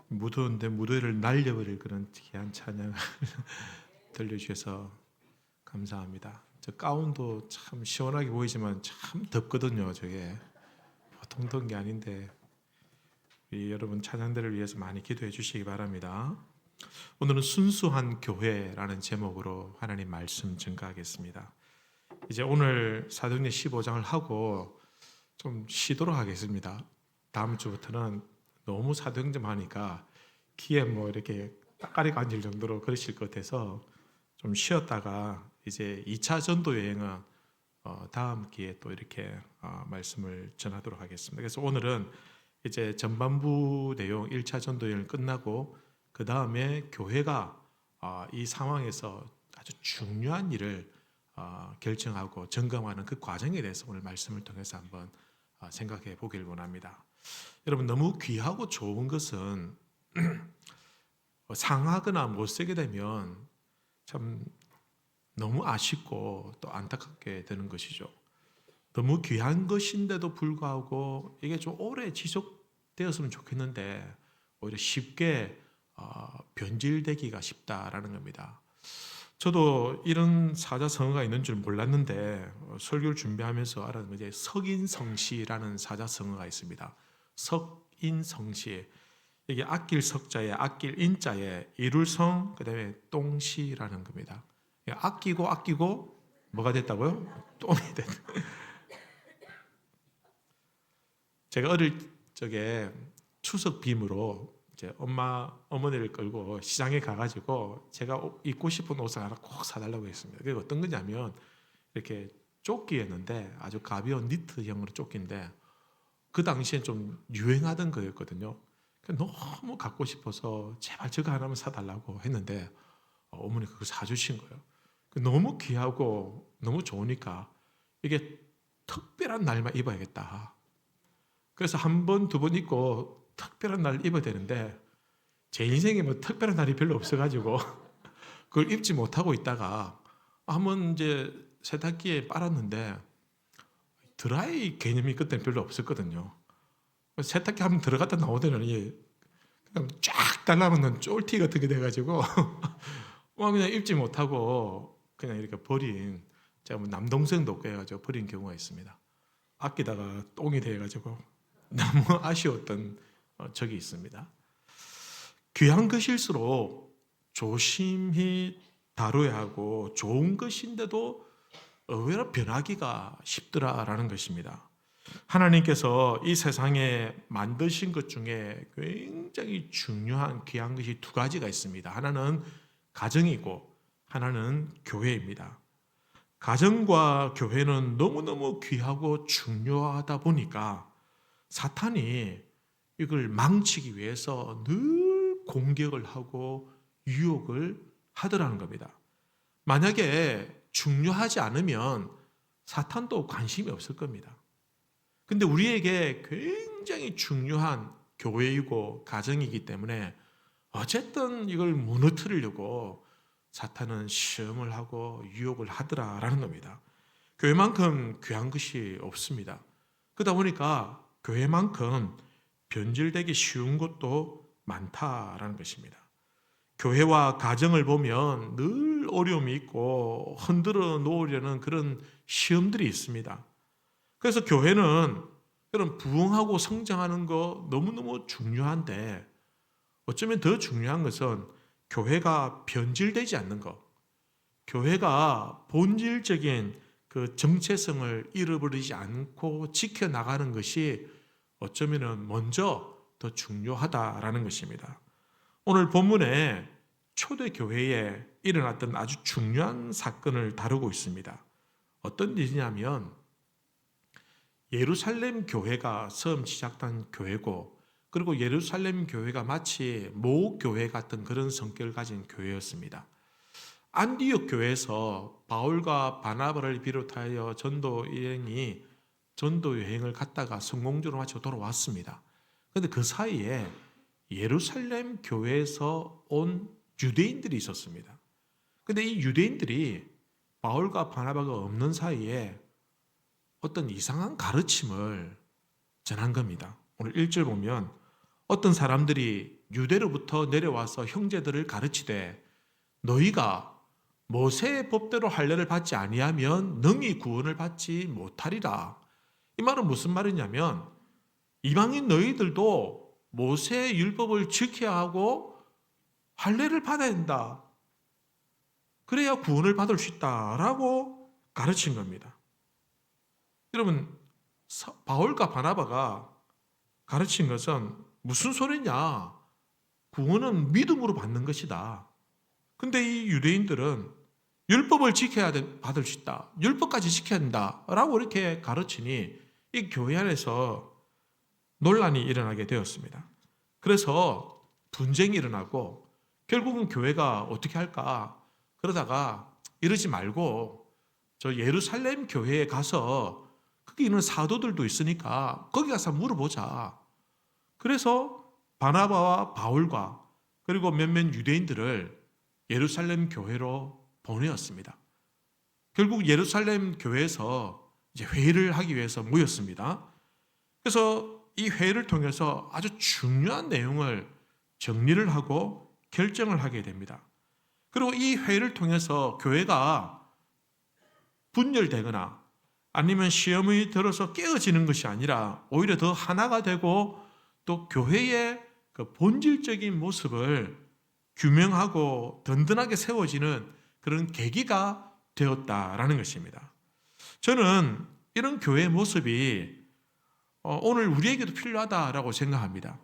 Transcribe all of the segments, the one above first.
무더운데 무더위를 날려버릴 그런 귀한 찬양을 들려주셔서 감사합니다. 저 가운도 참 시원하게 보이지만 참 덥거든요. 저게 보통 더운 게 아닌데 우리 여러분 찬양들을 위해서 많이 기도해 주시기 바랍니다. 오늘은 순수한 교회라는 제목으로 하나님 말씀 증거하겠습니다. 이제 오늘 사도행전 15장을 하고 좀 쉬도록 하겠습니다. 다음 주부터는 너무 사도행전 하니까 귀에 뭐 이렇게 따까리가 앉을 정도로 그러실 것 같아서 좀 쉬었다가 이제 2차 전도 여행은 다음 기회에 또 이렇게 말씀을 전하도록 하겠습니다. 그래서 오늘은 이제 전반부 내용 1차 전도 여행을 끝나고 그 다음에 교회가 이 상황에서 아주 중요한 일을 결정하고 점검하는 그 과정에 대해서 오늘 말씀을 통해서 한번 생각해 보길 원합니다. 여러분, 너무 귀하고 좋은 것은 상하거나 못 쓰게 되면 참 너무 아쉽고 또 안타깝게 되는 것이죠. 너무 귀한 것인데도 불구하고 이게 좀 오래 지속되었으면 좋겠는데 오히려 쉽게 변질되기가 쉽다라는 겁니다. 저도 이런 사자성어가 있는 줄 몰랐는데 설교를 준비하면서 알았는 게 석인성시라는 사자성어가 있습니다. 석인성시, 이게 아낄 석자에 아낄 인자에 이룰 성, 그다음에 똥시라는 겁니다. 아끼고 뭐가 됐다고요? 똥이 됐. 제가 어릴 적에 추석 빔으로 이제 어머니를 끌고 시장에 가가지고 제가 입고 싶은 옷을 하나 꼭 사달라고 했습니다. 그게 어떤 거냐면 이렇게 조끼였는데 아주 가벼운 니트형으로 조끼인데 그 당시엔 좀 유행하던 거였거든요. 너무 갖고 싶어서 제발 저거 하나만 사달라고 했는데 어머니가 그걸 사주신 거예요. 너무 귀하고 너무 좋으니까 이게 특별한 날만 입어야겠다. 그래서 한 번, 두 번 입고 특별한 날 입어야 되는데 제 인생에 뭐 특별한 날이 별로 없어가지고 그걸 입지 못하고 있다가 한번 이제 세탁기에 빨았는데 드라이 개념이 그때는 별로 없었거든요. 세탁기 한번 들어갔다 나오더니 그냥 쫙 달라붙는 쫄티 같은 게 돼가지고 그냥 입지 못하고 그냥 이렇게 버린, 제가 뭐 남동생도 없고 해가지고 버린 경우가 있습니다. 아끼다가 똥이 돼가지고 너무 아쉬웠던 적이 있습니다. 귀한 것일수록 조심히 다뤄야 하고 좋은 것인데도 의외로 변하기가 쉽더라라는 것입니다. 하나님께서 이 세상에 만드신 것 중에 굉장히 중요한 귀한 것이 두 가지가 있습니다. 하나는 가정이고 하나는 교회입니다. 가정과 교회는 너무너무 귀하고 중요하다 보니까 사탄이 이걸 망치기 위해서 늘 공격을 하고 유혹을 하더라는 겁니다. 만약에 중요하지 않으면 사탄도 관심이 없을 겁니다. 근데 우리에게 굉장히 중요한 교회이고 가정이기 때문에 어쨌든 이걸 무너뜨리려고 사탄은 시험을 하고 유혹을 하더라라는 겁니다. 교회만큼 귀한 것이 없습니다. 그러다 보니까 교회만큼 변질되기 쉬운 것도 많다라는 것입니다. 교회와 가정을 보면 늘 어려움이 있고 흔들어 놓으려는 그런 시험들이 있습니다. 그래서 교회는 그런 부흥하고 성장하는 거 너무너무 중요한데 어쩌면 더 중요한 것은 교회가 변질되지 않는 것, 교회가 본질적인 그 정체성을 잃어버리지 않고 지켜나가는 것이 어쩌면 먼저 더 중요하다라는 것입니다. 오늘 본문에 초대교회에 일어났던 아주 중요한 사건을 다루고 있습니다. 어떤 일이냐면 예루살렘 교회가 처음 시작된 교회고 그리고 예루살렘 교회가 마치 모교회 같은 그런 성격을 가진 교회였습니다. 안디옥 교회에서 바울과 바나바를 비롯하여 전도 여행을 갔다가 성공적으로 마치고 돌아왔습니다. 그런데 그 사이에 예루살렘 교회에서 온 유대인들이 있었습니다. 그런데 이 유대인들이 바울과 바나바가 없는 사이에 어떤 이상한 가르침을 전한 겁니다. 오늘 1절 보면 어떤 사람들이 유대로부터 내려와서 형제들을 가르치되 너희가 모세의 법대로 할례를 받지 아니하면 능히 구원을 받지 못하리라. 이 말은 무슨 말이냐면 이방인 너희들도 모세의 율법을 지켜야 하고 할례를 받아야 된다. 그래야 구원을 받을 수 있다라고 가르친 겁니다. 여러분, 바울과 바나바가 가르친 것은 무슨 소리냐? 구원은 믿음으로 받는 것이다. 근데 이 유대인들은 율법을 지켜야 받을 수 있다. 율법까지 지켜야 된다라고 이렇게 가르치니 이 교회 안에서 논란이 일어나게 되었습니다. 그래서 분쟁이 일어나고 결국은 교회가 어떻게 할까? 그러다가 이러지 말고 저 예루살렘 교회에 가서 거기 있는 사도들도 있으니까 거기 가서 물어보자. 그래서 바나바와 바울과 그리고 몇몇 유대인들을 예루살렘 교회로 보내었습니다. 결국 예루살렘 교회에서 이제 회의를 하기 위해서 모였습니다. 그래서 이 회의를 통해서 아주 중요한 내용을 정리를 하고 결정을 하게 됩니다. 그리고 이 회의를 통해서 교회가 분열되거나 아니면 시험이 들어서 깨어지는 것이 아니라 오히려 더 하나가 되고 또 교회의 그 본질적인 모습을 규명하고 든든하게 세워지는 그런 계기가 되었다라는 것입니다. 저는 이런 교회의 모습이 오늘 우리에게도 필요하다라고 생각합니다.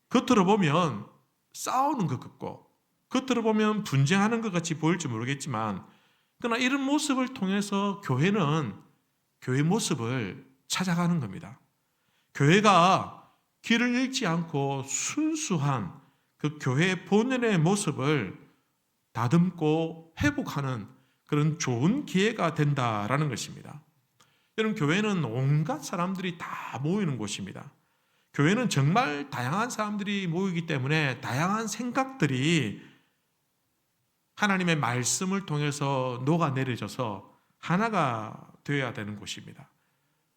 겉으로 보면 싸우는 것 같고 겉으로 보면 분쟁하는 것 같이 보일지 모르겠지만 그러나 이런 모습을 통해서 교회는 교회 모습을 찾아가는 겁니다. 교회가 길을 잃지 않고 순수한 그 교회의 본연의 모습을 다듬고 회복하는 그런 좋은 기회가 된다라는 것입니다. 여러분, 교회는 온갖 사람들이 다 모이는 곳입니다. 교회는 정말 다양한 사람들이 모이기 때문에 다양한 생각들이 하나님의 말씀을 통해서 녹아내려져서 하나가 되어야 되는 곳입니다.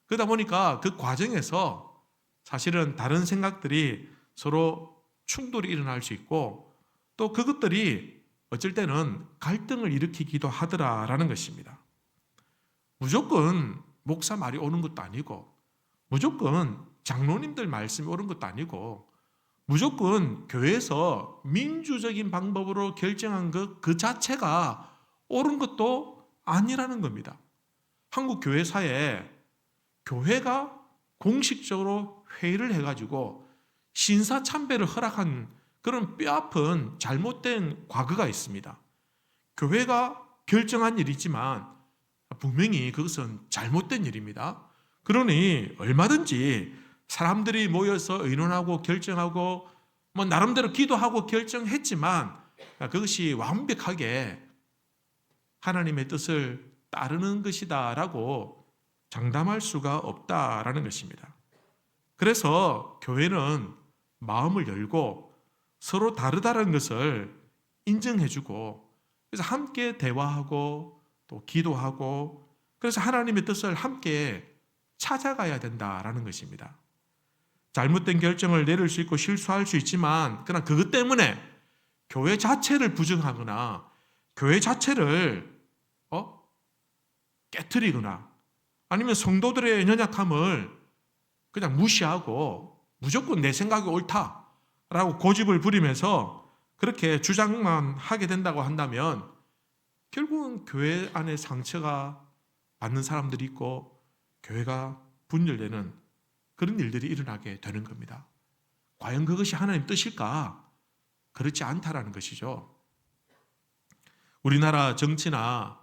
그러다 보니까 그 과정에서 사실은 다른 생각들이 서로 충돌이 일어날 수 있고 또 그것들이 어쩔 때는 갈등을 일으키기도 하더라라는 것입니다. 무조건 목사 말이 옳은 것도 아니고 무조건 장로님들 말씀이 옳은 것도 아니고 무조건 교회에서 민주적인 방법으로 결정한 것 그 자체가 옳은 것도 아니라는 겁니다. 한국 교회사에 교회가 공식적으로 회의를 해가지고 신사참배를 허락한 그런 뼈아픈 잘못된 과거가 있습니다. 교회가 결정한 일이지만 분명히 그것은 잘못된 일입니다. 그러니 얼마든지 사람들이 모여서 의논하고 결정하고 나름대로 기도하고 결정했지만 그것이 완벽하게 하나님의 뜻을 따르는 것이다라고 장담할 수가 없다라는 것입니다. 그래서 교회는 마음을 열고 서로 다르다는 것을 인정해주고 그래서 함께 대화하고 또 기도하고 그래서 하나님의 뜻을 함께 찾아가야 된다라는 것입니다. 잘못된 결정을 내릴 수 있고 실수할 수 있지만 그러나 그것 때문에 교회 자체를 부정하거나 교회 자체를 깨트리거나 아니면 성도들의 연약함을 그냥 무시하고 무조건 내 생각이 옳다라고 고집을 부리면서 그렇게 주장만 하게 된다고 한다면 결국은 교회 안에 상처가 받는 사람들이 있고 교회가 분열되는 그런 일들이 일어나게 되는 겁니다. 과연 그것이 하나님 뜻일까? 그렇지 않다라는 것이죠. 우리나라 정치나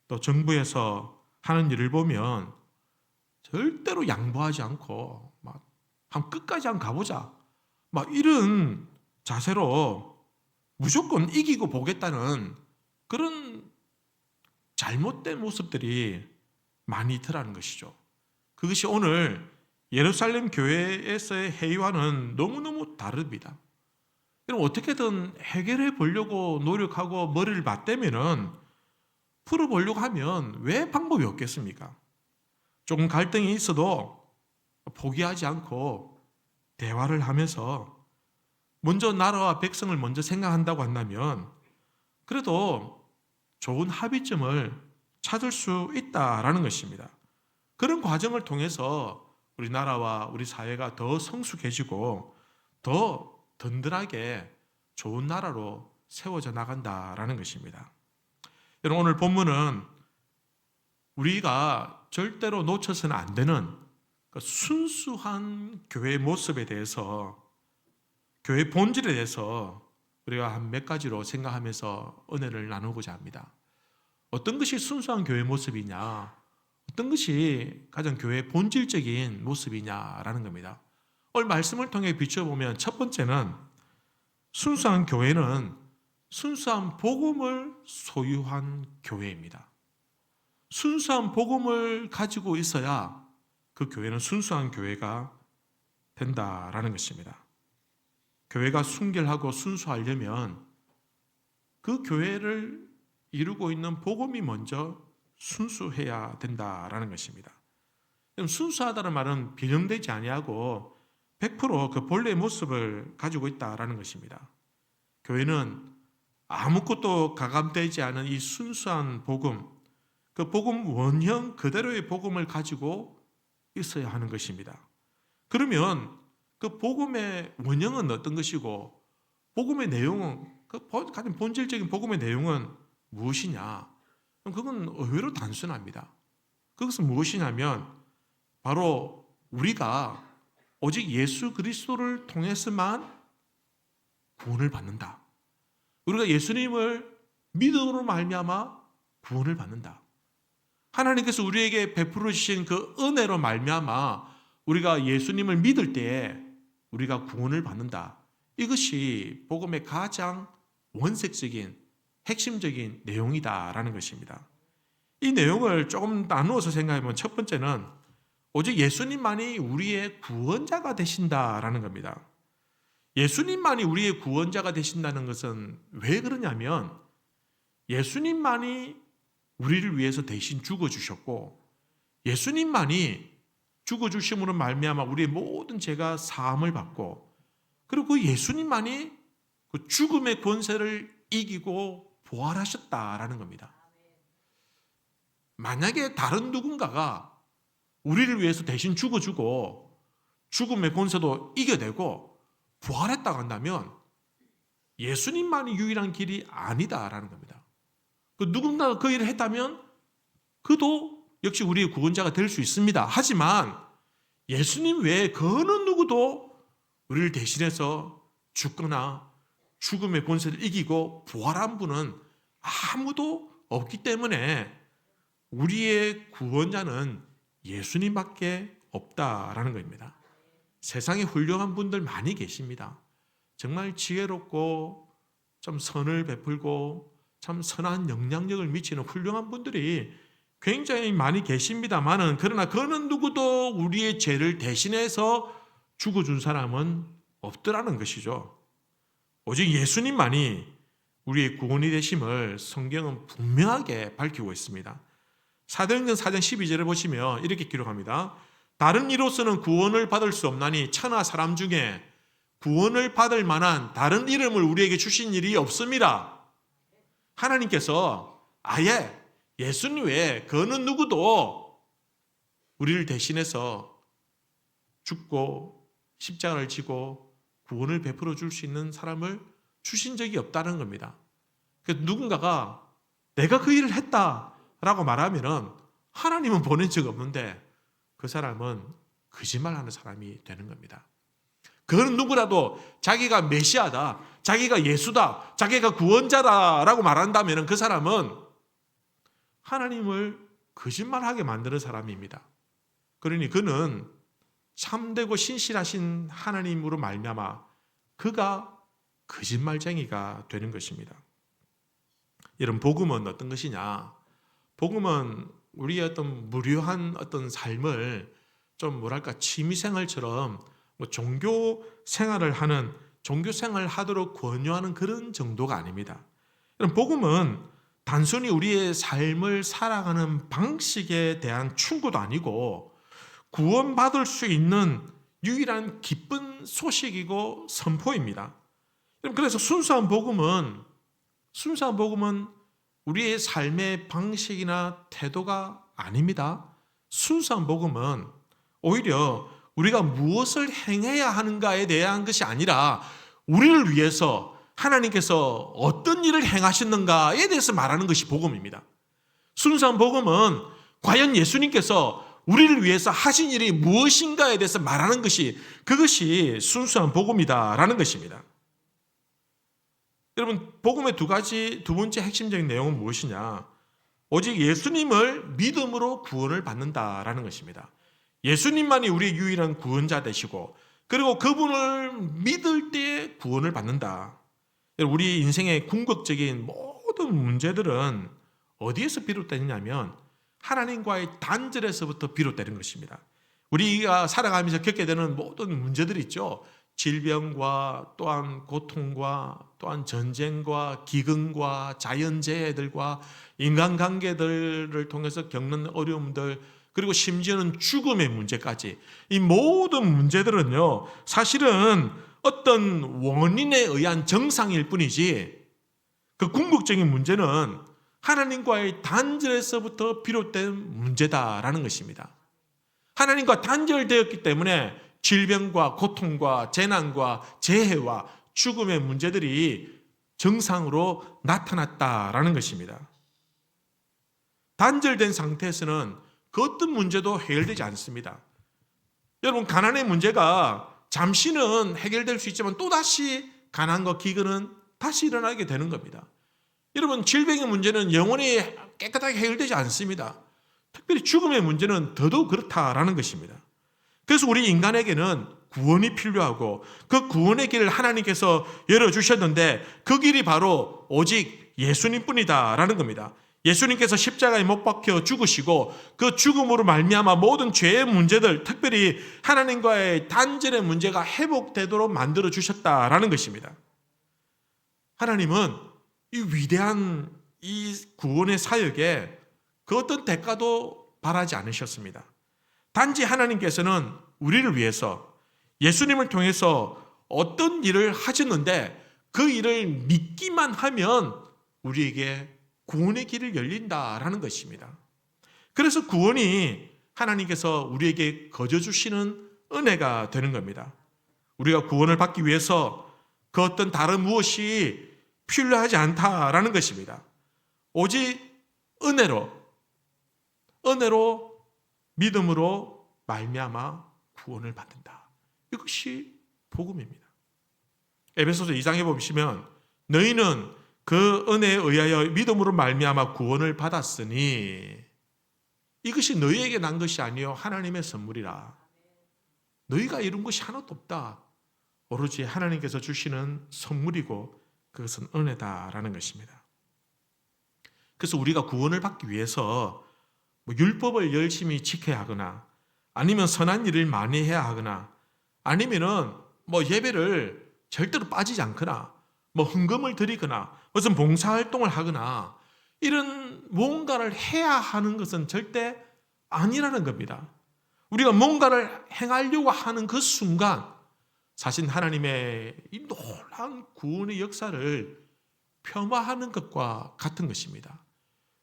또 정부에서 하는 일을 보면 절대로 양보하지 않고 한 끝까지 한번 가보자 이런 자세로 무조건 이기고 보겠다는 그런 잘못된 모습들이 많이 있더라는 것이죠. 그것이 오늘 예루살렘 교회에서의 회의와는 너무너무 다릅니다. 그럼 어떻게든 해결해 보려고 노력하고 머리를 맞대면은 풀어보려고 하면 왜 방법이 없겠습니까? 조금 갈등이 있어도 포기하지 않고 대화를 하면서 먼저 나라와 백성을 먼저 생각한다고 한다면 그래도 좋은 합의점을 찾을 수 있다라는 것입니다. 그런 과정을 통해서 우리 나라와 우리 사회가 더 성숙해지고 더 든든하게 좋은 나라로 세워져 나간다라는 것입니다. 여러분, 오늘 본문은 우리가 절대로 놓쳐서는 안 되는 그 순수한 교회의 모습에 대해서, 교회의 본질에 대해서 우리가 한 몇 가지로 생각하면서 은혜를 나누고자 합니다. 어떤 것이 순수한 교회의 모습이냐, 어떤 것이 가장 교회의 본질적인 모습이냐라는 겁니다. 오늘 말씀을 통해 비춰보면 첫 번째는 순수한 교회는 순수한 복음을 소유한 교회입니다. 순수한 복음을 가지고 있어야 그 교회는 순수한 교회가 된다라는 것입니다. 교회가 순결하고 순수하려면 그 교회를 이루고 있는 복음이 먼저 순수해야 된다라는 것입니다. 순수하다는 말은 변형되지 아니하고 100% 본래의 모습을 가지고 있다라는 것입니다. 교회는 아무것도 가감되지 않은 이 순수한 복음, 그 복음 원형 그대로의 복음을 가지고 있어야 하는 것입니다. 그러면 그 복음의 원형은 어떤 것이고 복음의 내용은, 그 가장 본질적인 복음의 내용은 무엇이냐? 그건 의외로 단순합니다. 그것은 무엇이냐면 바로 우리가 오직 예수 그리스도를 통해서만 구원을 받는다. 우리가 예수님을 믿음으로 말미암아 구원을 받는다. 하나님께서 우리에게 베풀어 주신 그 은혜로 말미암아 우리가 예수님을 믿을 때에 우리가 구원을 받는다. 이것이 복음의 가장 원색적인 핵심적인 내용이다라는 것입니다. 이 내용을 조금 나누어서 생각해보면 첫 번째는 오직 예수님만이 우리의 구원자가 되신다라는 겁니다. 예수님만이 우리의 구원자가 되신다는 것은 왜 그러냐면 예수님만이 우리를 위해서 대신 죽어주셨고 예수님만이 죽어주심으로 말미암아 우리의 모든 죄가 사함을 받고 그리고 그 예수님만이 그 죽음의 권세를 이기고 부활하셨다라는 겁니다. 만약에 다른 누군가가 우리를 위해서 대신 죽어주고 죽음의 권세도 이겨내고 부활했다고 한다면 예수님만이 유일한 길이 아니다라는 겁니다. 그 누군가가 그 일을 했다면 그도 역시 우리의 구원자가 될 수 있습니다. 하지만 예수님 외에 그 어느 누구도 우리를 대신해서 죽거나 죽음의 권세를 이기고 부활한 분은 아무도 없기 때문에 우리의 구원자는 예수님밖에 없다라는 겁니다. 세상에 훌륭한 분들 많이 계십니다. 정말 지혜롭고 좀 선을 베풀고 참 선한 영향력을 미치는 훌륭한 분들이 굉장히 많이 계십니다만은 그러나 그는 누구도 우리의 죄를 대신해서 죽어준 사람은 없더라는 것이죠. 오직 예수님만이 우리의 구원이 되심을 성경은 분명하게 밝히고 있습니다. 사도행전 4장 12절을 보시면 이렇게 기록합니다. 다른 이로서는 구원을 받을 수 없나니 천하 사람 중에 구원을 받을 만한 다른 이름을 우리에게 주신 일이 없습니다. 하나님께서 아예 예수님 외에 그 어느 누구도 우리를 대신해서 죽고 십자가를 지고 구원을 베풀어 줄 수 있는 사람을 주신 적이 없다는 겁니다. 그래서 누군가가 내가 그 일을 했다라고 말하면은 하나님은 보낸 적 없는데 그 사람은 거짓말하는 사람이 되는 겁니다. 그는 누구라도 자기가 메시아다, 자기가 예수다, 자기가 구원자다라고 말한다면 그 사람은 하나님을 거짓말하게 만드는 사람입니다. 그러니 그는 참되고 신실하신 하나님으로 말미암아 그가 거짓말쟁이가 되는 것입니다. 이런 복음은 어떤 것이냐? 복음은 우리의 어떤 무료한 어떤 삶을 좀 뭐랄까 취미생활처럼 종교 생활을 하는 종교 생활을 하도록 권유하는 그런 정도가 아닙니다. 이런 복음은 단순히 우리의 삶을 살아가는 방식에 대한 충고도 아니고 구원받을 수 있는 유일한 기쁜 소식이고 선포입니다. 그래서 순수한 복음은 우리의 삶의 방식이나 태도가 아닙니다. 순수한 복음은 오히려 우리가 무엇을 행해야 하는가에 대한 것이 아니라 우리를 위해서 하나님께서 어떤 일을 행하셨는가에 대해서 말하는 것이 복음입니다. 순수한 복음은 과연 예수님께서 우리를 위해서 하신 일이 무엇인가에 대해서 말하는 것이, 그것이 순수한 복음이다라는 것입니다. 여러분, 복음의 두 번째 핵심적인 내용은 무엇이냐? 오직 예수님을 믿음으로 구원을 받는다라는 것입니다. 예수님만이 우리의 유일한 구원자 되시고, 그리고 그분을 믿을 때 구원을 받는다. 우리 인생의 궁극적인 모든 문제들은 어디에서 비롯되느냐면 하나님과의 단절에서부터 비롯되는 것입니다. 우리가 살아가면서 겪게 되는 모든 문제들이 있죠. 질병과 또한 고통과 또한 전쟁과 기근과 자연재해들과 인간관계들을 통해서 겪는 어려움들, 그리고 심지어는 죽음의 문제까지, 이 모든 문제들은요 사실은 어떤 원인에 의한 정상일 뿐이지, 그 궁극적인 문제는 하나님과의 단절에서부터 비롯된 문제다라는 것입니다. 하나님과 단절되었기 때문에 질병과 고통과 재난과 재해와 죽음의 문제들이 정상으로 나타났다라는 것입니다. 단절된 상태에서는 그 어떤 문제도 해결되지 않습니다. 여러분, 가난의 문제가 잠시는 해결될 수 있지만 또다시 가난과 기근은 다시 일어나게 되는 겁니다. 여러분, 질병의 문제는 영원히 깨끗하게 해결되지 않습니다. 특별히 죽음의 문제는 더더욱 그렇다라는 것입니다. 그래서 우리 인간에게는 구원이 필요하고, 그 구원의 길을 하나님께서 열어주셨는데 그 길이 바로 오직 예수님뿐이다라는 겁니다. 예수님께서 십자가에 못 박혀 죽으시고 그 죽음으로 말미암아 모든 죄의 문제들, 특별히 하나님과의 단절의 문제가 회복되도록 만들어 주셨다라는 것입니다. 하나님은 이 위대한 이 구원의 사역에 그 어떤 대가도 바라지 않으셨습니다. 단지 하나님께서는 우리를 위해서 예수님을 통해서 어떤 일을 하셨는데 그 일을 믿기만 하면 우리에게 구원의 길을 열린다라는 것입니다. 그래서 구원이 하나님께서 우리에게 거저 주시는 은혜가 되는 겁니다. 우리가 구원을 받기 위해서 그 어떤 다른 무엇이 필요하지 않다라는 것입니다. 오직 은혜로 믿음으로 말미암아 구원을 받는다. 이것이 복음입니다. 에베소서 2장에 보시면 너희는 그 은혜에 의하여 믿음으로 말미암아 구원을 받았으니 이것이 너희에게 난 것이 아니요 하나님의 선물이라. 너희가 이룬 것이 하나도 없다. 오로지 하나님께서 주시는 선물이고 그것은 은혜다라는 것입니다. 그래서 우리가 구원을 받기 위해서 율법을 열심히 지켜야 하거나 아니면 선한 일을 많이 해야 하거나 아니면은 예배를 절대로 빠지지 않거나 헌금을 드리거나 무슨 봉사활동을 하거나 이런 무언가를 해야 하는 것은 절대 아니라는 겁니다. 우리가 뭔가를 행하려고 하는 그 순간 사실 하나님의 이 놀라운 구원의 역사를 폄하하는 것과 같은 것입니다.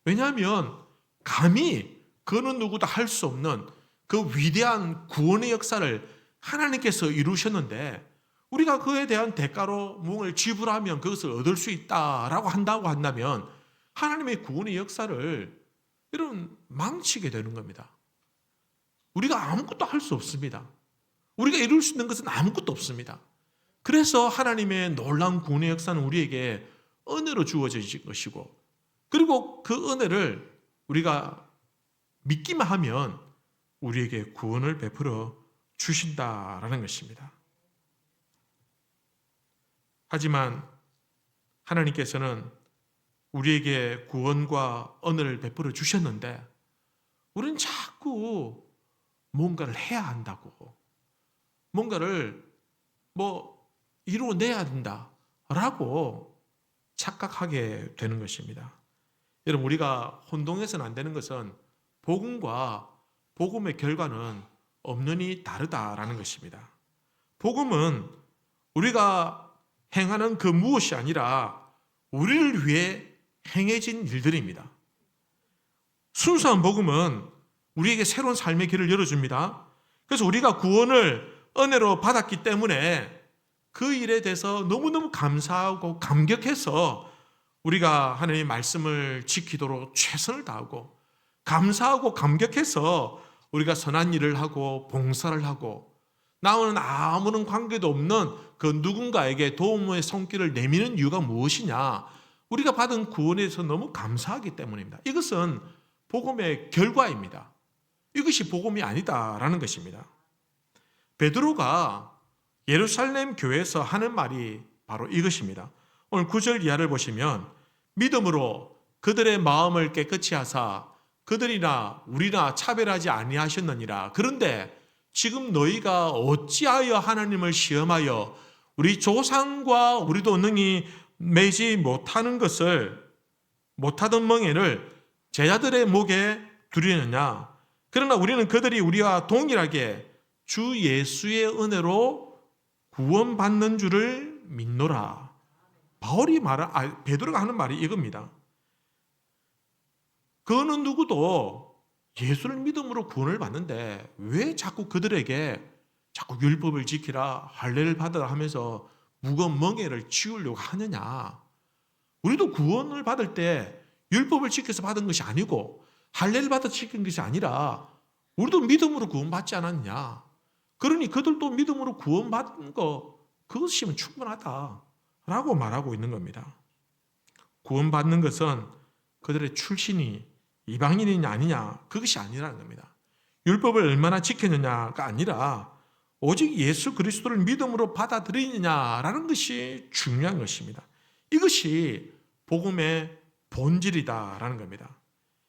왜냐하면 감히 그는 누구도 할 수 없는 그 위대한 구원의 역사를 하나님께서 이루셨는데 우리가 그에 대한 대가로 무언가를 지불하면 그것을 얻을 수 있다라고 한다면 하나님의 구원의 역사를 이런 망치게 되는 겁니다. 우리가 아무것도 할 수 없습니다. 우리가 이룰 수 있는 것은 아무것도 없습니다. 그래서 하나님의 놀라운 구원의 역사는 우리에게 은혜로 주어질 것이고 그리고 그 은혜를 우리가 믿기만 하면 우리에게 구원을 베풀어 주신다라는 것입니다. 하지만 하나님께서는 우리에게 구원과 은혜를 베풀어 주셨는데 우리는 자꾸 뭔가를 해야 한다고 뭔가를 이루어내야 된다라고 착각하게 되는 것입니다. 여러분, 우리가 혼동해서는 안 되는 것은 복음과 복음의 결과는 없느니 다르다라는 것입니다. 복음은 우리가 행하는 그 무엇이 아니라 우리를 위해 행해진 일들입니다. 순수한 복음은 우리에게 새로운 삶의 길을 열어줍니다. 그래서 우리가 구원을 은혜로 받았기 때문에 그 일에 대해서 너무너무 감사하고 감격해서 우리가 하나님의 말씀을 지키도록 최선을 다하고, 감사하고 감격해서 우리가 선한 일을 하고 봉사를 하고, 나와는 아무런 관계도 없는 그 누군가에게 도움의 손길을 내미는 이유가 무엇이냐? 우리가 받은 구원에 대해서 너무 감사하기 때문입니다. 이것은 복음의 결과입니다. 이것이 복음이 아니다라는 것입니다. 베드로가 예루살렘 교회에서 하는 말이 바로 이것입니다. 오늘 9절 이하를 보시면, 믿음으로 그들의 마음을 깨끗이 하사 그들이나 우리나 차별하지 아니하셨느니라. 그런데 지금 너희가 어찌하여 하나님을 시험하여 우리 조상과 우리도 능히 매지 못하는 멍에를 제자들의 목에 두리느냐. 그러나 우리는 그들이 우리와 동일하게 주 예수의 은혜로 구원받는 줄을 믿노라. 베드로가 하는 말이 이겁니다. 그는 누구도 예수를 믿음으로 구원을 받는데 왜 자꾸 그들에게 자꾸 율법을 지키라, 할례를 받으라 하면서 무거운 멍에를 치우려고 하느냐. 우리도 구원을 받을 때 율법을 지켜서 받은 것이 아니고 할례를 받아 지킨 것이 아니라 우리도 믿음으로 구원받지 않았냐. 그러니 그들도 믿음으로 구원받은 거 그것이면 충분하다라고 말하고 있는 겁니다. 구원받는 것은 그들의 출신이 이방인이냐 아니냐 그것이 아니라는 겁니다. 율법을 얼마나 지켰느냐가 아니라 오직 예수 그리스도를 믿음으로 받아들이느냐라는 것이 중요한 것입니다. 이것이 복음의 본질이다라는 겁니다.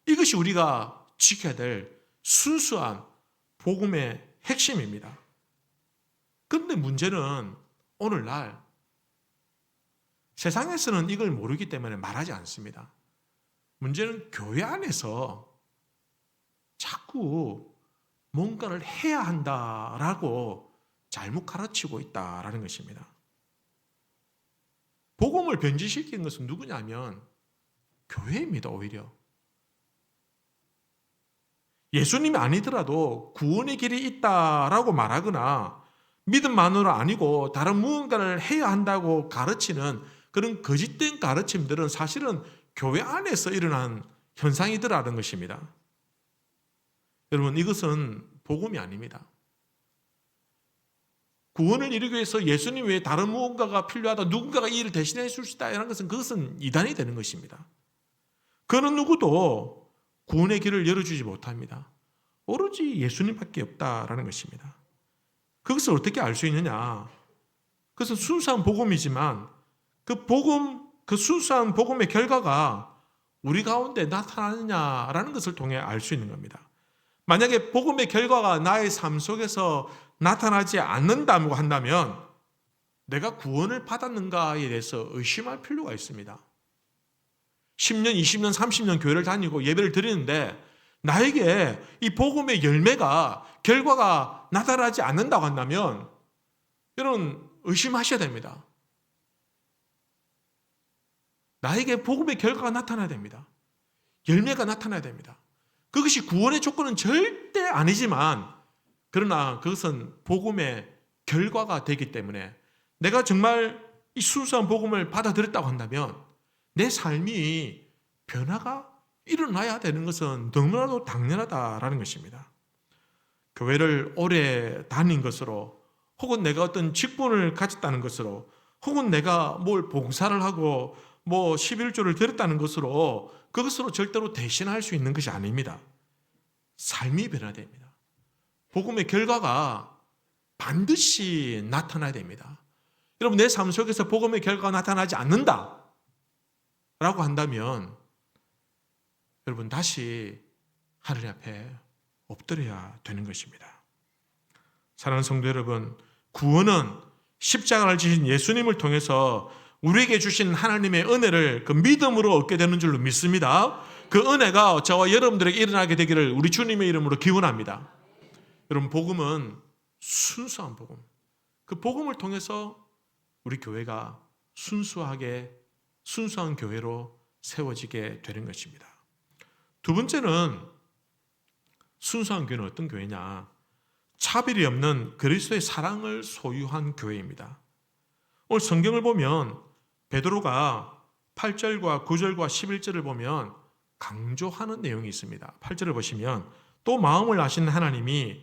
이것이 우리가 지켜야 될 순수한 복음의 핵심입니다. 그런데 문제는 오늘날 세상에서는 이걸 모르기 때문에 말하지 않습니다. 문제는 교회 안에서 자꾸 뭔가를 해야 한다라고 잘못 가르치고 있다라는 것입니다. 복음을 변질시킨 것은 누구냐면 교회입니다. 오히려 예수님이 아니더라도 구원의 길이 있다라고 말하거나 믿음만으로 아니고 다른 무언가를 해야 한다고 가르치는 그런 거짓된 가르침들은 사실은 교회 안에서 일어난 현상이더라는 것입니다. 여러분, 이것은 복음이 아닙니다. 구원을 이루기 위해서 예수님 외에 다른 무언가가 필요하다, 누군가가 이 일을 대신해 줄 수 있다, 이런 것은 그것은 이단이 되는 것입니다. 그는 누구도 구원의 길을 열어주지 못합니다. 오로지 예수님밖에 없다라는 것입니다. 그것을 어떻게 알 수 있느냐? 그것은 순수한 복음이지만 그 순수한 복음의 결과가 우리 가운데 나타나느냐라는 것을 통해 알 수 있는 겁니다. 만약에 복음의 결과가 나의 삶 속에서 나타나지 않는다고 한다면 내가 구원을 받았는가에 대해서 의심할 필요가 있습니다. 10년, 20년, 30년 교회를 다니고 예배를 드리는데 나에게 이 복음의 열매가, 결과가 나타나지 않는다고 한다면 여러분 의심하셔야 됩니다. 나에게 복음의 결과가 나타나야 됩니다. 열매가 나타나야 됩니다. 그것이 구원의 조건은 절대 아니지만 그러나 그것은 복음의 결과가 되기 때문에 내가 정말 이 순수한 복음을 받아들였다고 한다면 내 삶이 변화가 일어나야 되는 것은 너무나도 당연하다라는 것입니다. 교회를 오래 다닌 것으로 혹은 내가 어떤 직분을 가졌다는 것으로 혹은 내가 뭘 봉사를 하고 11조를 드렸다는 것으로 그것으로 절대로 대신할 수 있는 것이 아닙니다. 삶이 변화됩니다. 복음의 결과가 반드시 나타나야 됩니다. 여러분, 내 삶 속에서 복음의 결과가 나타나지 않는다 라고 한다면 여러분 다시 하나님 앞에 엎드려야 되는 것입니다. 사랑하는 성도 여러분, 구원은 십자가를 지신 예수님을 통해서 우리에게 주신 하나님의 은혜를 그 믿음으로 얻게 되는 줄로 믿습니다. 그 은혜가 저와 여러분들에게 일어나게 되기를 우리 주님의 이름으로 기원합니다. 여러분, 복음은 순수한 복음. 그 복음을 통해서 우리 교회가 순수한 교회로 세워지게 되는 것입니다. 두 번째는 순수한 교회는 어떤 교회냐? 차별이 없는 그리스도의 사랑을 소유한 교회입니다. 오늘 성경을 보면 베드로가 8절과 9절과 11절을 보면 강조하는 내용이 있습니다. 8절을 보시면 또 마음을 아시는 하나님이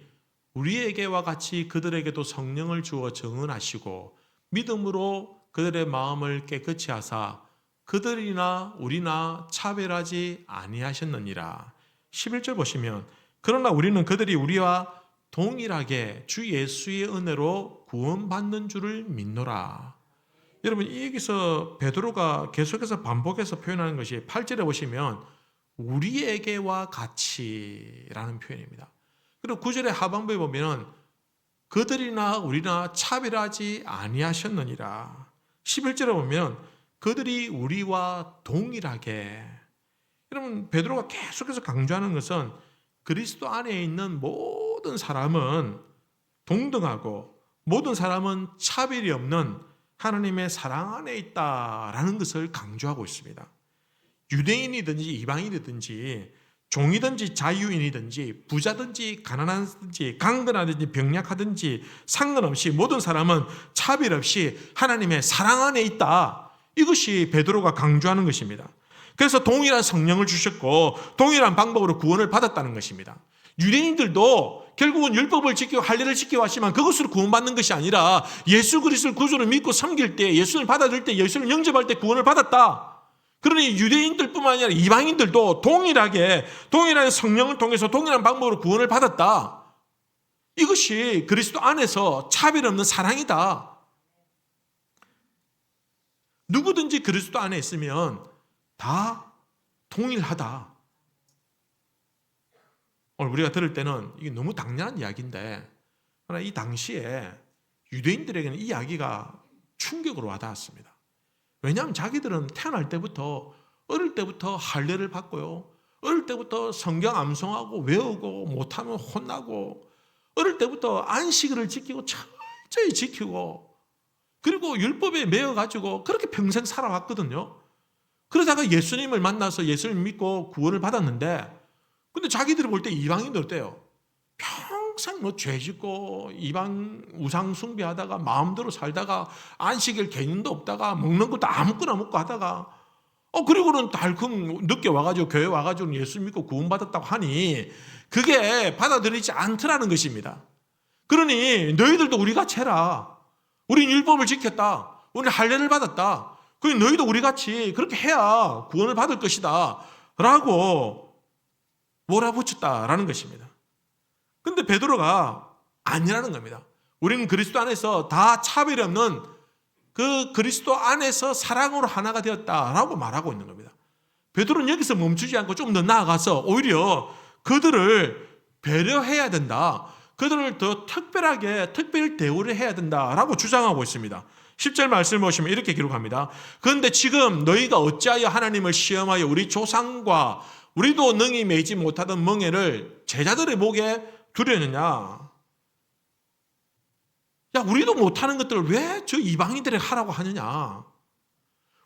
우리에게와 같이 그들에게도 성령을 주어 증언하시고 믿음으로 그들의 마음을 깨끗이 하사 그들이나 우리나 차별하지 아니하셨느니라. 11절 보시면 그러나 우리는 그들이 우리와 동일하게 주 예수의 은혜로 구원받는 줄을 믿노라. 여러분, 여기서 베드로가 계속해서 반복해서 표현하는 것이 8절에 보시면 우리에게와 같이라는 표현입니다. 그리고 9절의 하반부에 보면 그들이나 우리나 차별하지 아니하셨느니라. 11절에 보면 그들이 우리와 동일하게. 여러분, 베드로가 계속해서 강조하는 것은 그리스도 안에 있는 모든 사람은 동등하고 모든 사람은 차별이 없는 하나님의 사랑 안에 있다라는 것을 강조하고 있습니다. 유대인이든지 이방인이든지 종이든지 자유인이든지 부자든지 가난하든지 강건하든지 병약하든지 상관없이 모든 사람은 차별 없이 하나님의 사랑 안에 있다. 이것이 베드로가 강조하는 것입니다. 그래서 동일한 성령을 주셨고 동일한 방법으로 구원을 받았다는 것입니다. 유대인들도 결국은 율법을 지키고 할례를 지키고 하지만 그것으로 구원받는 것이 아니라 예수 그리스도를 구주를 믿고 섬길 때, 예수를 받아들일 때, 예수를 영접할 때 구원을 받았다. 그러니 유대인들뿐만 아니라 이방인들도 동일한 성령을 통해서 동일한 방법으로 구원을 받았다. 이것이 그리스도 안에서 차별 없는 사랑이다. 누구든지 그리스도 안에 있으면 다 동일하다. 오늘 우리가 들을 때는 이게 너무 당연한 이야기인데, 그러나 이 당시에 유대인들에게는 이 이야기가 충격으로 와닿았습니다. 왜냐하면 자기들은 태어날 때부터, 어릴 때부터 할례를 받고요, 어릴 때부터 성경 암송하고 외우고 못하면 혼나고, 어릴 때부터 안식일을 지키고 철저히 지키고, 그리고 율법에 매여가지고 그렇게 평생 살아왔거든요. 그러다가 예수님을 만나서 예수님을 믿고 구원을 받았는데, 근데 자기들이 볼 때 이방인들 어때요? 평생 죄 짓고 이방 우상 숭배하다가 마음대로 살다가 안식일 개념도 없다가 먹는 것도 아무거나 먹고 하다가 그리고는 달콤 늦게 와가지고 교회 와가지고 예수 믿고 구원받았다고 하니 그게 받아들이지 않더라는 것입니다. 그러니 너희들도 우리같이 해라. 우린 율법을 지켰다. 우리는 할례를 받았다. 그러니 너희도 우리같이 그렇게 해야 구원을 받을 것이다 라고 몰아붙였다라는 것입니다. 근데 베드로가 아니라는 겁니다. 우리는 그리스도 안에서 다 차별이 없는 그 그리스도 안에서 사랑으로 하나가 되었다라고 말하고 있는 겁니다. 베드로는 여기서 멈추지 않고 좀 더 나아가서 오히려 그들을 배려해야 된다. 그들을 더 특별 대우를 해야 된다라고 주장하고 있습니다. 10절 말씀을 보시면 이렇게 기록합니다. 그런데 지금 너희가 어찌하여 하나님을 시험하여 우리 조상과 우리도 능히 매지 못하던 멍에를 제자들의 목에 두려느냐. 야, 우리도 못하는 것들을 왜 저 이방인들에게 하라고 하느냐.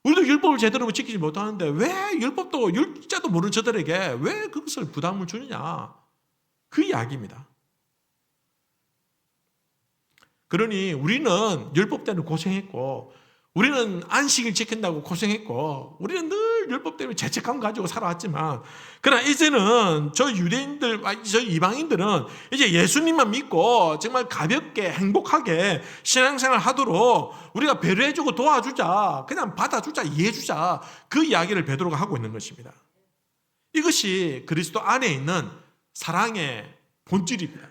우리도 율법을 제대로 지키지 못하는데 왜 율법도 율자도 모르는 저들에게 왜 그것을 부담을 주느냐. 그 이야기입니다. 그러니 우리는 율법 때문에 고생했고, 우리는 안식일 지킨다고 고생했고, 우리는 늘 율법 때문에 죄책감 가지고 살아왔지만, 그러나 이제는 저 유대인들, 저 이방인들은 이제 예수님만 믿고 정말 가볍게 행복하게 신앙생활 하도록 우리가 배려해주고 도와주자, 그냥 받아주자, 이해해주자, 그 이야기를 베드로가 하고 있는 것입니다. 이것이 그리스도 안에 있는 사랑의 본질입니다.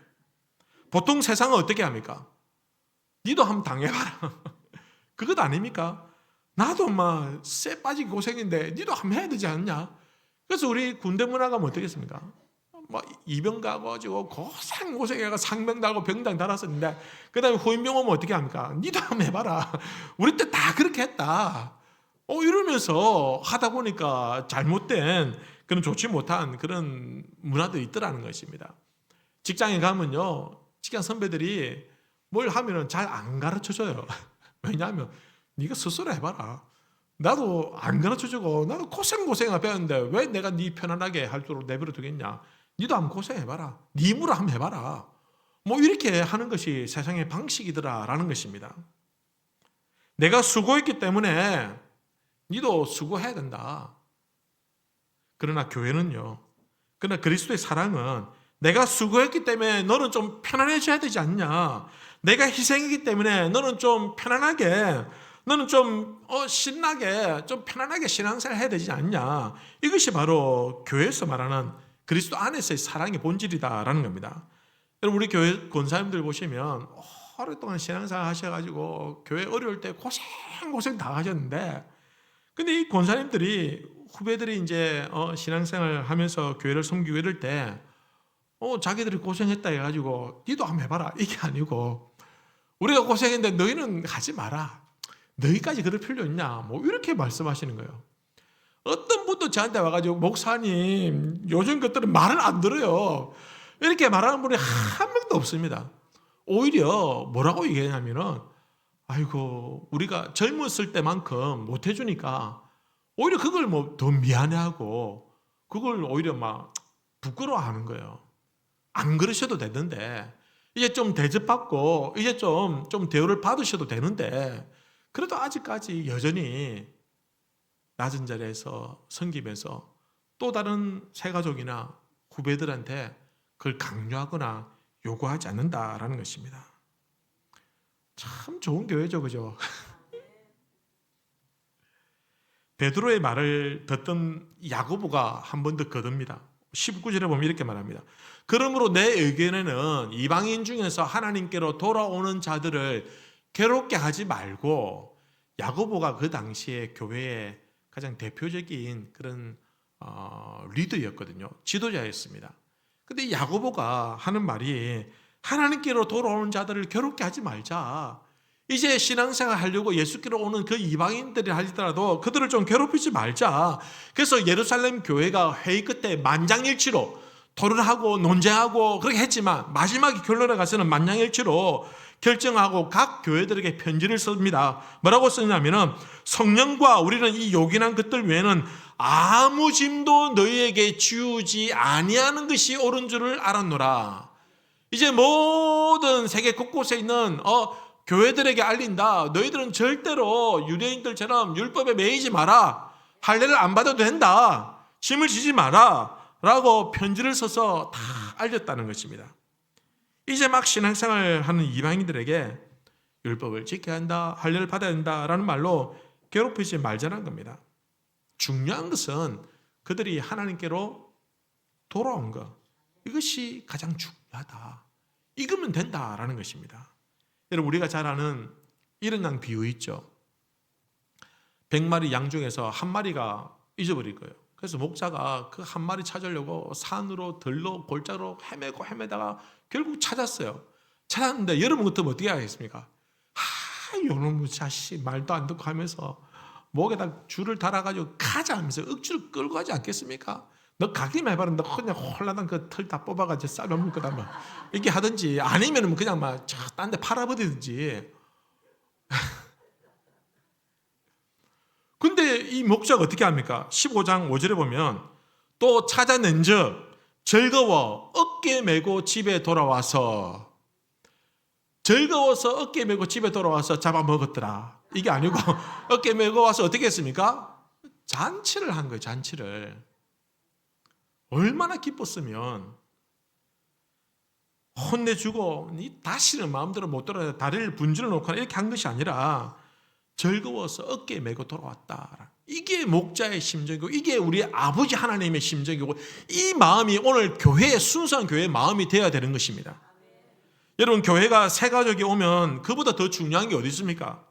보통 세상은 어떻게 합니까? 니도 한번 당해봐라. 그것 아닙니까? 나도 막 쇠 빠지기 고생인데 니도 한번 해야 되지 않냐? 그래서 우리 군대 문화가 뭐 어떻겠습니까? 뭐 이병 가가지고 고생해가 상병 달고 병장 달았었는데 그 다음에 후임병 오면 어떻게 합니까? 니도 한번 해봐라. 우리 때 다 그렇게 했다. 이러면서 하다 보니까 잘못된 그런 좋지 못한 그런 문화들이 있더라는 것입니다. 직장에 가면요, 직장 선배들이 뭘 하면은 잘 안 가르쳐줘요. 왜냐하면 네가 스스로 해봐라. 나도 안 가르쳐주고 나도 고생을 배웠는데 왜 내가 네 편안하게 할 줄 내버려 두겠냐. 니도 한번 고생해봐라. 네 힘으로 한번 해봐라. 뭐 이렇게 하는 것이 세상의 방식이더라라는 것입니다. 내가 수고했기 때문에 니도 수고해야 된다. 그러나 교회는요. 그러나 그리스도의 사랑은 내가 수고했기 때문에 너는 좀 편안해져야 되지 않냐. 내가 희생했기 때문에 너는 좀 편안하게, 너는 좀 신나게, 좀 편안하게 신앙생활 해야 되지 않냐. 이것이 바로 교회에서 말하는 그리스도 안에서의 사랑의 본질이다라는 겁니다. 여러분 우리 교회 권사님들 보시면 오랫동안 신앙생활 하셔가지고 교회 어려울 때 고생 다 하셨는데, 근데 이 권사님들이 후배들이 이제 신앙생활 하면서 교회를 섬기고 이럴 때 자기들이 고생했다 해가지고 니도 한번 해봐라 이게 아니고, 우리가 고생했는데 너희는 하지 마라. 너희까지 그럴 필요 있냐. 뭐 이렇게 말씀하시는 거예요. 어떤 분도 저한테 와가지고 목사님 요즘 것들은 말을 안 들어요. 이렇게 말하는 분이 한 명도 없습니다. 오히려 뭐라고 얘기하냐면은 아이고 우리가 젊었을 때만큼 못 해주니까 오히려 그걸 뭐 더 미안해하고 그걸 오히려 막 부끄러워하는 거예요. 안 그러셔도 되는데, 이제 좀 대접받고 이제 좀 대우를 받으셔도 되는데, 그래도 아직까지 여전히 낮은 자리에서 섬기면서 또 다른 새가족이나 후배들한테 그걸 강요하거나 요구하지 않는다라는 것입니다. 참 좋은 교회죠, 그죠? 베드로의 말을 듣던 야고보가 한 번 더 거듭니다. 19절에 보면 이렇게 말합니다. 그러므로 내 의견에는 이방인 중에서 하나님께로 돌아오는 자들을 괴롭게 하지 말고, 야고보가 그 당시에 교회의 가장 대표적인 그런 리더였거든요. 지도자였습니다. 근데 야고보가 하는 말이 하나님께로 돌아오는 자들을 괴롭게 하지 말자. 이제 신앙생활 하려고 예수께로 오는 그 이방인들이 하더라도 그들을 좀 괴롭히지 말자. 그래서 예루살렘 교회가 회의 끝에 만장일치로 토론하고 논쟁하고 그렇게 했지만 마지막에 결론에 가서는 만장일치로 결정하고 각 교회들에게 편지를 씁니다. 뭐라고 쓰냐면은 성령과 우리는 이 요긴한 것들 외에는 아무 짐도 너희에게 지우지 아니하는 것이 옳은 줄을 알았노라. 이제 모든 세계 곳곳에 있는 교회들에게 알린다. 너희들은 절대로 유대인들처럼 율법에 매이지 마라. 할례를 안 받아도 된다. 짐을 지지 마라. 라고 편지를 써서 다 알렸다는 것입니다. 이제 막 신앙생활을 하는 이방인들에게 율법을 지켜야 한다. 할례를 받아야 한다라는 말로 괴롭히지 말자는 겁니다. 중요한 것은 그들이 하나님께로 돌아온 것. 이것이 가장 중요하다. 이거면 된다라는 것입니다. 여러분 우리가 잘 아는 이런 양 비유 있죠. 100마리 양 중에서 한 마리가 잊어버릴 거예요. 그래서 목자가 그 한 마리 찾으려고 산으로 들로 골짜기로 헤매다가 결국 찾았어요. 찾았는데 여러분 같으면 어떻게 하겠습니까? 요놈의 자식 말도 안 듣고 하면서 목에다 줄을 달아가지고 가자 하면서 억지로 끌고 가지 않겠습니까? 너 가기만 해봐라. 너 그냥 홀라당 그 털 다 뽑아가지고 쌀먹을 거다. 뭐. 이렇게 하든지 아니면 그냥 막 딴 데 팔아버리든지. 근데 이 목자가 어떻게 합니까? 15장 5절에 보면 또 찾아낸 즉 즐거워 어깨 메고 집에 돌아와서, 즐거워서 어깨 메고 집에 돌아와서 잡아먹었더라. 이게 아니고 어깨 메고 와서 어떻게 했습니까? 잔치를 한 거예요. 잔치를. 얼마나 기뻤으면 혼내주고 다시는 마음대로 못 돌아야 다리를 분질러 놓거나 이렇게 한 것이 아니라 즐거워서 어깨에 메고 돌아왔다. 이게 목자의 심정이고 이게 우리 아버지 하나님의 심정이고 이 마음이 오늘 교회의 순수한 교회의 마음이 되어야 되는 것입니다. 여러분 교회가 새 가족이 오면 그보다 더 중요한 게 어디 있습니까?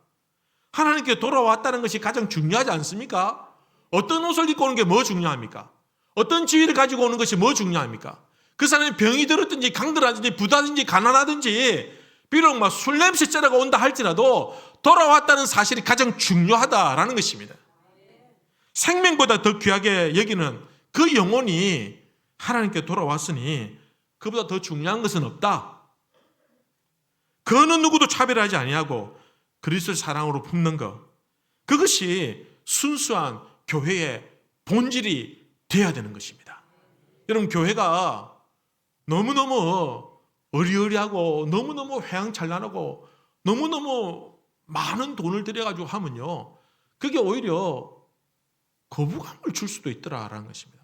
하나님께 돌아왔다는 것이 가장 중요하지 않습니까? 어떤 옷을 입고 오는 게 뭐 중요합니까? 어떤 지위를 가지고 오는 것이 뭐 중요합니까? 그 사람이 병이 들었든지 강들하든지 부다든지 가난하든지 비록 막 술 냄새째라가 온다 할지라도 돌아왔다는 사실이 가장 중요하다라는 것입니다. 생명보다 더 귀하게 여기는 그 영혼이 하나님께 돌아왔으니 그보다 더 중요한 것은 없다. 그 어느 누구도 차별하지 아니하고 그리스도의 사랑으로 품는 것, 그것이 순수한 교회의 본질이 되어야 되는 것입니다. 여러분, 교회가 너무너무 어리어리하고 너무너무 휘황찬란하고 너무너무 많은 돈을 들여가지고 하면요, 그게 오히려 거부감을 줄 수도 있더라라는 것입니다.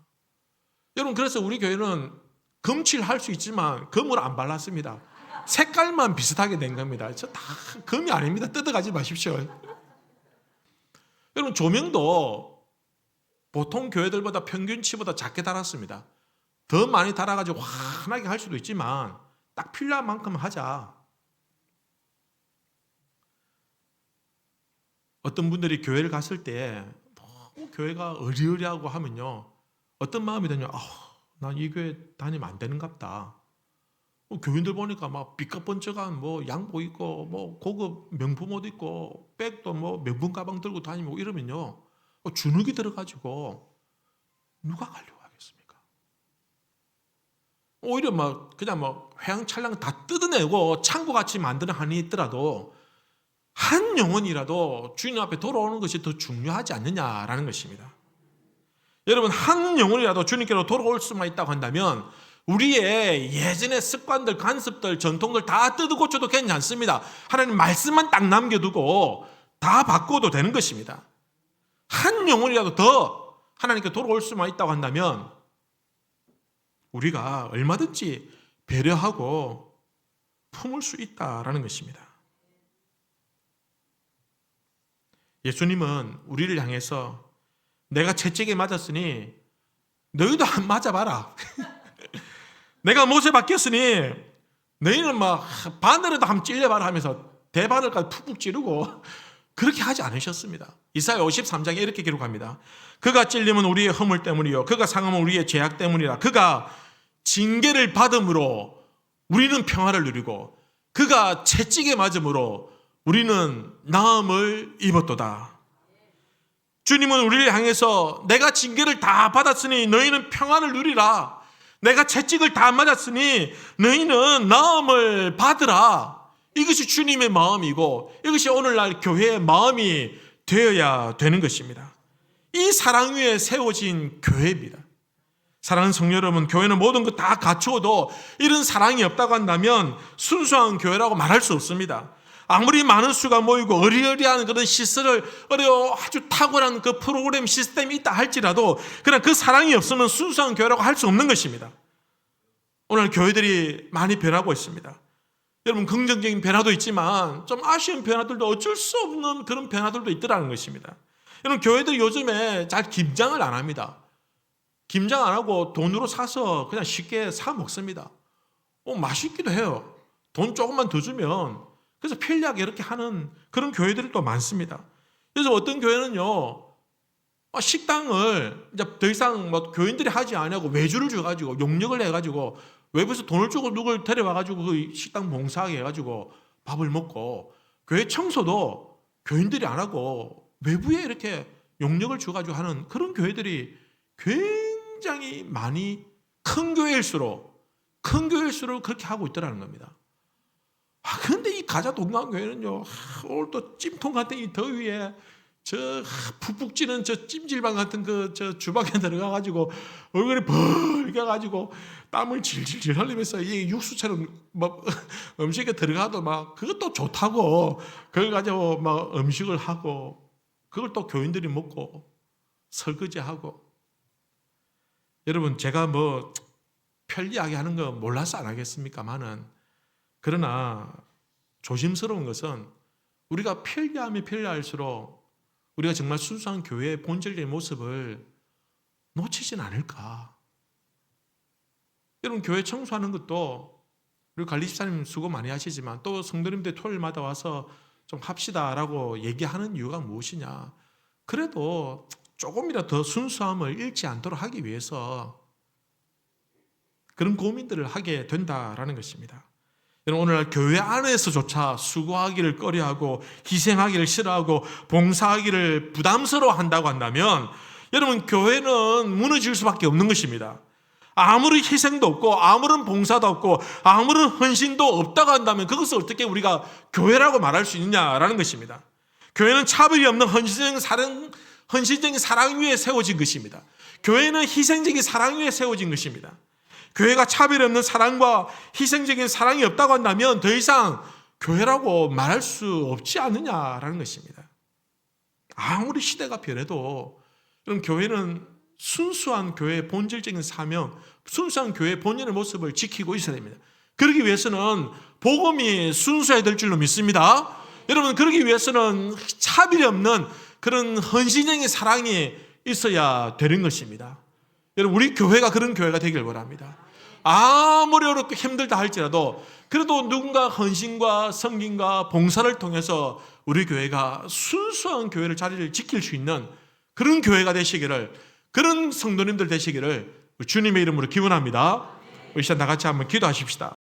여러분, 그래서 우리 교회는 금칠할 수 있지만 금을 안 발랐습니다. 색깔만 비슷하게 된 겁니다. 저 다 금이 아닙니다. 뜯어가지 마십시오. 여러분, 조명도 보통 교회들보다 평균치보다 작게 달았습니다. 더 많이 달아가지고 환하게 할 수도 있지만 딱 필요한 만큼 하자. 어떤 분들이 교회를 갔을 때 너무 교회가 어리어리하고 하면요, 어떤 마음이 드냐, 난 이 교회 다니면 안 되는갑다. 교인들 보니까 막 삐까번쩍한 뭐 양복 입고 뭐 고급 명품 옷 입고 백도 뭐 명품 가방 들고 다니고 이러면요, 주눅이 들어가지고 누가 가려고 하겠습니까? 오히려 막 그냥 뭐 휘황찬란 다 뜯어내고 창고같이 만드는 한이 있더라도 한 영혼이라도 주님 앞에 돌아오는 것이 더 중요하지 않느냐라는 것입니다. 여러분, 한 영혼이라도 주님께로 돌아올 수만 있다고 한다면 우리의 예전의 습관들, 간습들, 전통들 다 뜯어 고쳐도 괜찮습니다. 하나님 말씀만 딱 남겨두고 다 바꿔도 되는 것입니다. 한 영혼이라도 더 하나님께 돌아올 수만 있다고 한다면 우리가 얼마든지 배려하고 품을 수 있다라는 것입니다. 예수님은 우리를 향해서 내가 채찍에 맞았으니 너희도 한 맞아봐라. 내가 못에 박혔으니 너희는 막 바늘에도 한번 찔려봐라 하면서 대바늘까지 푹푹 찌르고 그렇게 하지 않으셨습니다. 이사야 53장에 이렇게 기록합니다. 그가 찔림은 우리의 허물 때문이요 그가 상함은 우리의 죄악 때문이라. 그가 징계를 받음으로 우리는 평화를 누리고 그가 채찍에 맞음으로 우리는 나음을 입었도다. 주님은 우리를 향해서 내가 징계를 다 받았으니 너희는 평안을 누리라. 내가 채찍을 다 맞았으니 너희는 나음을 받으라. 이것이 주님의 마음이고 이것이 오늘날 교회의 마음이 되어야 되는 것입니다. 이 사랑 위에 세워진 교회입니다. 사랑하는 성도 여러분, 교회는 모든 것 다 갖추어도 이런 사랑이 없다고 한다면 순수한 교회라고 말할 수 없습니다. 아무리 많은 수가 모이고 어리어리한 그런 시설을 아주 탁월한 그 프로그램 시스템이 있다 할지라도 그러나 그 사랑이 없으면 순수한 교회라고 할 수 없는 것입니다. 오늘 교회들이 많이 변하고 있습니다. 여러분, 긍정적인 변화도 있지만 좀 아쉬운 변화들도 어쩔 수 없는 그런 변화들도 있더라는 것입니다. 여러분, 교회들 요즘에 잘 김장을 안 합니다. 김장 안 하고 돈으로 사서 그냥 쉽게 사 먹습니다. 맛있기도 해요. 돈 조금만 더 주면. 그래서 편리하게 이렇게 하는 그런 교회들이 또 많습니다. 그래서 어떤 교회는요, 식당을 이제 더 이상 뭐 교인들이 하지 않냐고 외주를 줘가지고 용역을 해가지고 외부에서 돈을 주고 누굴 데려와가지고 그 식당 봉사하게 해가지고 밥을 먹고, 교회 청소도 교인들이 안 하고 외부에 이렇게 용역을 줘가지고 하는 그런 교회들이 굉장히 많이 큰 교회일수록 그렇게 하고 있더라는 겁니다. 그런데 이 가자 동강교회는요, 오늘 또 찜통 같은 이 더위에 저 푹푹 찌는 저 찜질방 같은 저 주방에 들어가가지고 얼굴이 벌게가지고 땀을 질질질 흘리면서 이 육수처럼 막 음식에 들어가도 막 그것도 좋다고 그걸 가지고 막 음식을 하고 그걸 또 교인들이 먹고 설거지하고. 여러분, 제가 뭐 편리하게 하는 거 몰라서 안 하겠습니까만은, 그러나 조심스러운 것은 우리가 편리하면 편리할수록 우리가 정말 순수한 교회의 본질적인 모습을 놓치진 않을까. 여러분, 교회 청소하는 것도 우리 관리 집사님 수고 많이 하시지만 또 성도님들 토요일마다 와서 좀 합시다라고 얘기하는 이유가 무엇이냐. 그래도 조금이라도 더 순수함을 잃지 않도록 하기 위해서 그런 고민들을 하게 된다라는 것입니다. 여러분, 오늘날 교회 안에서조차 수고하기를 꺼려하고 희생하기를 싫어하고 봉사하기를 부담스러워한다고 한다면 여러분, 교회는 무너질 수밖에 없는 것입니다. 아무리 희생도 없고 아무런 봉사도 없고 아무런 헌신도 없다고 한다면 그것을 어떻게 우리가 교회라고 말할 수 있느냐라는 것입니다. 교회는 차별이 없는 헌신적인 사랑 위에 세워진 것입니다. 교회는 희생적인 사랑 위에 세워진 것입니다. 교회가 차별이 없는 사랑과 희생적인 사랑이 없다고 한다면 더 이상 교회라고 말할 수 없지 않느냐라는 것입니다. 아무리 시대가 변해도 그럼 교회는 순수한 교회의 본질적인 사명, 순수한 교회의 본연의 모습을 지키고 있어야 됩니다. 그러기 위해서는 복음이 순수해야 될 줄로 믿습니다. 여러분, 그러기 위해서는 차별이 없는 그런 헌신적인 사랑이 있어야 되는 것입니다. 여러분, 우리 교회가 그런 교회가 되길 바랍니다. 아무리 어렵고 힘들다 할지라도 그래도 누군가 헌신과 섬김과 봉사를 통해서 우리 교회가 순수한 교회를 자리를 지킬 수 있는 그런 교회가 되시기를, 그런 성도님들 되시기를 주님의 이름으로 기원합니다. 우리 시간 다 같이 한번 기도하십시다.